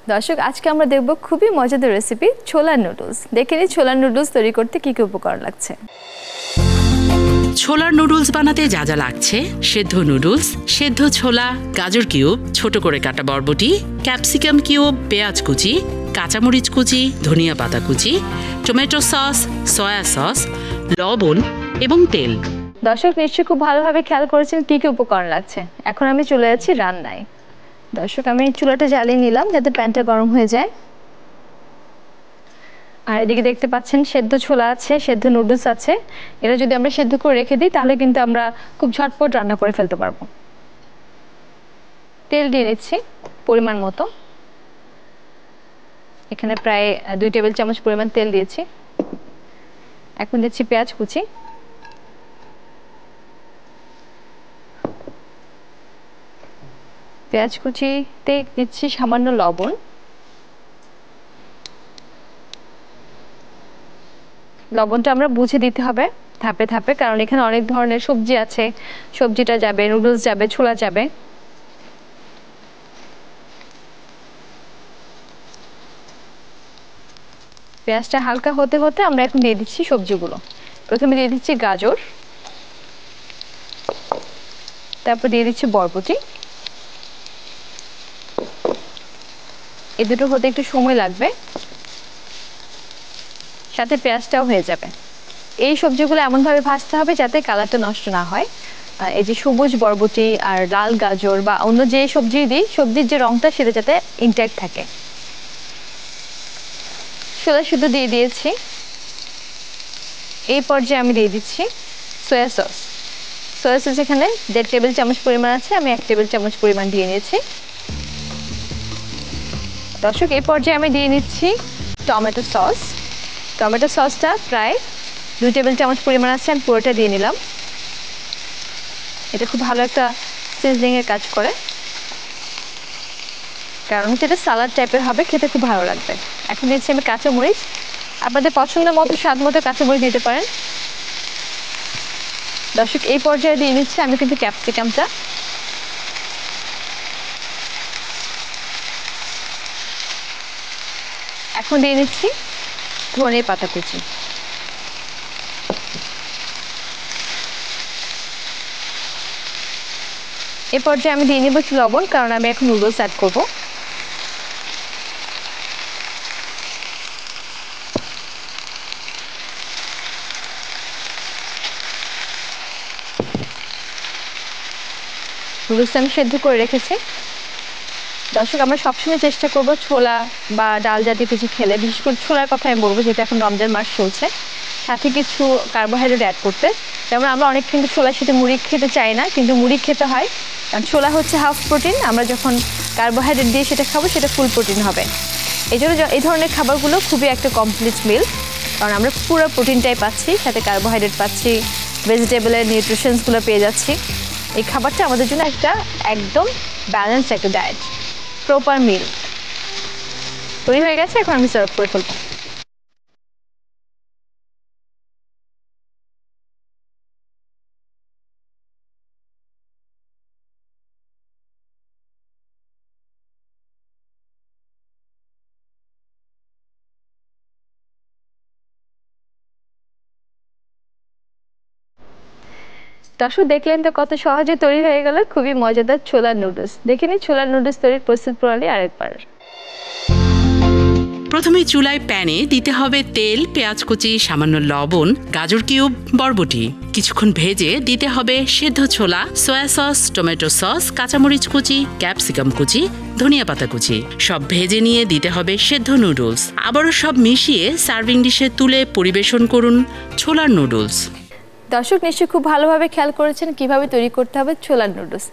দর্শক আজকে আমরা দেখব খুবই মজাদার রেসিপি ছোলার নুডলস। দেখে নিই ছোলার নুডলস তৈরি করতে কি কি উপকরণ লাগছে। ছোলার নুডলস বানাতে যা যা লাগছে: সেদ্ধ নুডলস, সেদ্ধ ছোলা, গাজর কিউব, ছোট করে কাটা বরবটি, ক্যাপসিকাম কিউব, পেঁয়াজ কুচি, কাঁচামরিচ কুচি, ধনিয়া পাতা কুচি, টমেটো সস, সয়া সস, লবণ এবং তেল। দর্শক নিশ্চয়ই খুব ভালোভাবে খেয়াল করেছেন কি কি উপকরণ লাগছে। এখন আমি চলে যাচ্ছি রান্নায়। দর্শক আমি চুলাটা জ্বালিয়ে নিলাম যাতে প্যানটা গরম হয়ে যায়। আর এদিকে দেখতে পাচ্ছেন সেদ্ধ ছোলা আছে, সেদ্ধ নুডলস আছে। এটা যদি আমরা সেদ্ধ করে রেখে দিই তাহলে কিন্তু আমরা খুব ঝটপট রান্না করে ফেলতে পারবো। তেল দিয়ে নিচ্ছি পরিমাণ মতো, এখানে প্রায় 2 টেবিল চামচ পরিমাণ তেল দিয়েছি। এখন দিচ্ছি পেঁয়াজ কুচি, পেঁয়াজ কুচিতে দিচ্ছি সামান্য লবণ, লবণটা আমরা বুঝে দিতে হবে ধাপে ধাপে, কারণ এখানে অনেক ধরনের সবজি আছে, সবজিটা যাবে, নুডলস যাবে, ছোলা যাবে। পেঁয়াজটা হালকা হতে হতে আমরা এখন দিয়ে দিচ্ছি সবজিগুলো। প্রথমে দিয়ে দিচ্ছি গাজর, তারপর দিয়ে দিচ্ছি বরবটি। এই দুটো হতে একটু সময় লাগবে, সাথে পেঁয়াজটাও হয়ে যাবে। এই সবজিগুলো এমনভাবে ভাজতে হবে যাতে কালারটা নষ্ট না হয়। এই যে সবুজ বরবটি আর লাল গাজর বা অন্য যে সবজি দিই, সবজির যে রংটা সেটা যাতে ইনট্যাক্ট থাকে। ছোলা শুধু দিয়ে দিয়েছি। এই পর্যায়ে আমি দিয়ে দিচ্ছি সয়া সস। সয়া সস এখানে 1.5 টেবিল চামচ পরিমাণ আছে, আমি 1 টেবিল চামচ পরিমাণ দিয়ে নিয়েছি। দর্শক এই পর্যায়ে আমি দিয়ে নিচ্ছি টমেটো সস। টমেটো সসটা প্রায় 2 টেবিল চামচ পরিমাণ আছে, আমি পুরোটা দিয়ে নিলাম। এটা খুব ভালো একটা সিজনিং এর কাজ করে, কারণ এটা সালাদ টাইপের হবে, খেতে খুব ভালো লাগবে। এখন দিচ্ছি আমি কাঁচামরিচ, আপনাদের পছন্দ মতো স্বাদ মতো কাঁচামরিচ দিতে পারেন। দর্শক এই পর্যায়ে দিয়ে নিচ্ছি আমি কিন্তু ক্যাপসিকামটা। এখন দিয়ে নিচ্ছি ধনিয়া পাতা কুচি। এই পর্যায়ে আমি দিয়ে নিব একটু লবণ, কারণ আমি এখন নুডলস অ্যাড করব। নুডলস আমি সেদ্ধ করে রেখেছি। দর্শক আমরা সবসময় চেষ্টা করব ছোলা বা ডাল জাতীয় কিছু খেলে, বিশেষ করে ছোলার কথা আমি বলবো যেটা এখন রমজান মাস চলছে, সাথে কিছু কার্বোহাইড্রেট অ্যাড করতে। যেমন আমরা অনেক কিন্তু ছোলার সাথে মুড়ি খেতে চাই না, কিন্তু মুড়ি খেতে হয়, কারণ ছোলা হচ্ছে হাফ প্রোটিন। আমরা যখন কার্বোহাইড্রেট দিয়ে সেটা খাবো সেটা ফুল প্রোটিন হবে। এই জন্য এই ধরনের খাবারগুলো খুবই একটা কমপ্লিট মিল, কারণ আমরা পুরো প্রোটিনটাই পাচ্ছি, সাথে কার্বোহাইড্রেট পাচ্ছি, ভেজিটেবলের নিউট্রিশনসগুলো পেয়ে যাচ্ছি। এই খাবারটা আমাদের জন্য একটা একদম ব্যালেন্স একটা ডায়েট, প্রপার মিল তৈরি হয়ে গেছে। এখন আমি সার্ভ করে ফেলবো। দর্শক দেখলেন তো কত সহজে তৈরি হয়ে গেল খুবই মজাদার ছোলার নুডলস। দেখে নিই ছোলার নুডলস তৈরির প্রস্তুত প্রণালী আরেকবার। প্রথমে চুলায় প্যানে দিতে হবে তেল, পেঁয়াজ কুচি, সামান্য লবণ, গাজর কিউব, বরবটি। কিছুক্ষণ ভেজে দিতে হবে সেদ্ধ ছোলা, সয়া সস, টমেটো সস, কাঁচামরিচ কুচি, ক্যাপসিকাম কুচি, ধনিয়া পাতা কুচি। সব ভেজে নিয়ে দিতে হবে সেদ্ধ নুডলস। আবারও সব মিশিয়ে সার্ভিং ডিশে তুলে পরিবেশন করুন ছোলার নুডলস। দর্শক নিশ্চয়ই খুব ভালোভাবে খেয়াল করেছেন কিভাবে তৈরি করতে হবে ছোলার নুডলস।